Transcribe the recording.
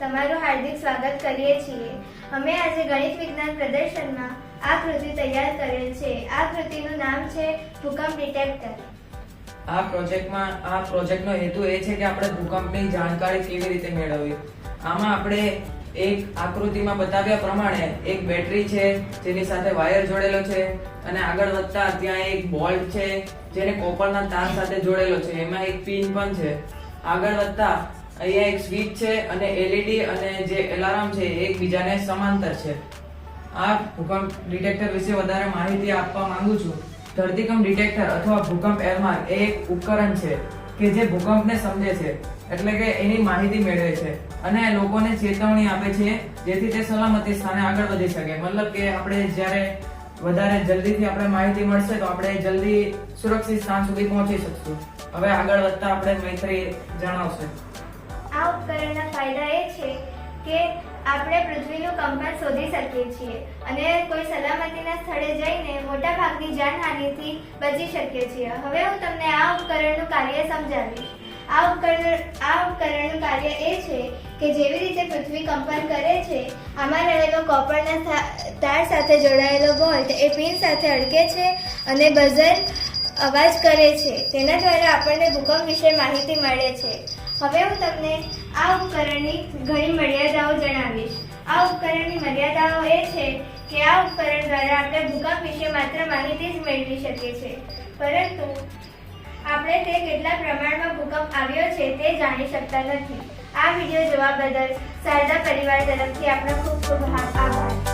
તમારું હાર્દિક સ્વાગત કરીએ છીએ। અમે આજે ગણિત વિજ્ઞાન પ્રદર્શનમાં આ કૃતિ તૈયાર કરેલ છે। આ કૃતિનું નામ છે ભૂકંપ ડિટેક્ટર। આ પ્રોજેક્ટનો હેતુ એ છે કે આપણે ભૂકંપની જાણકારી કેવી રીતે મેળવવી। આમાં આપણે એક આકૃતિમાં બતાવ્યા પ્રમાણે એક બેટરી છે જેની સાથે વાયર જોડેલો છે અને આગળ વધતા ત્યાં એક બોલ્ટ છે જેને કોપરના તાર સાથે જોડેલો છે, એમાં એક પિન પણ છે। આગળ વધતા અહીંયા એક સ્વિચ છે અને એલઈડી અને જે એલાર્મ છે એકબીજાને સમાંતર છે। આ ભૂકંપ ડિટેક્ટર વિશે વધારે માહિતી આપવા માંગુ છું। ધરતીકંપ ડિટેક્ટર અથવા ભૂકંપ એરમાર્ક એ એક ઉપકરણ છે કે જે ભૂકંપને સમજે છે, એટલે કે એની માહિતી મેળવે છે અને લોકોને ચેતવણી આપે છે જેથી તે સલામતી સ્થાને આગળ વધી શકે। મતલબ કે આપણે જ્યારે વધારે જલ્દીથી આપણે માહિતી મળશે તો આપણે જલ્દી સુરક્ષિત સ્થાન સુધી પહોંચી શકશું। હવે આગળ વધતા આપણે મૈત્રી જણાવશે। આ ઉપકરણના ફાયદા એ છે કે આપણે પૃથ્વીનું કંપન શોધી શકીએ છીએ અને કોઈ સલામતીના સ્થળે જઈને મોટા ભાગની જાનહાનિથી બચી શકીએ છીએ। હવે હું તમને આ ઉપકરણનું કાર્ય સમજાવીશ। આ ઉપકરણનું કાર્ય એ છે કે જેવી રીતે પૃથ્વી કંપન કરે છે, આમાં રહેલો કોપરના તાર સાથે જોડાયેલો બોલ્ટ એ પિન સાથે અડકે છે અને બઝર અવાજ કરે છે। તેના દ્વારા આપણને ભૂકંપ વિશે માહિતી મળે છે। હવે હું તમને આ ઉપકરણની ઘણી મર્યાદાઓ જણાવીશ। આ ઉપકરણની મર્યાદાઓ એ છે કે આ ઉપકરણ દ્વારા આપણે ભૂકંપ વિશે માત્ર માહિતી જ મેળવી શકીએ છીએ, પરંતુ આપણે તે કેટલા પ્રમાણમાં ભૂકંપ આવ્યો છે તે જાણી શકતા નથી। આ વિડીયો જોવા બદલ શારદા પરિવાર તરફથી આપનો ખૂબ ખૂબ આભાર।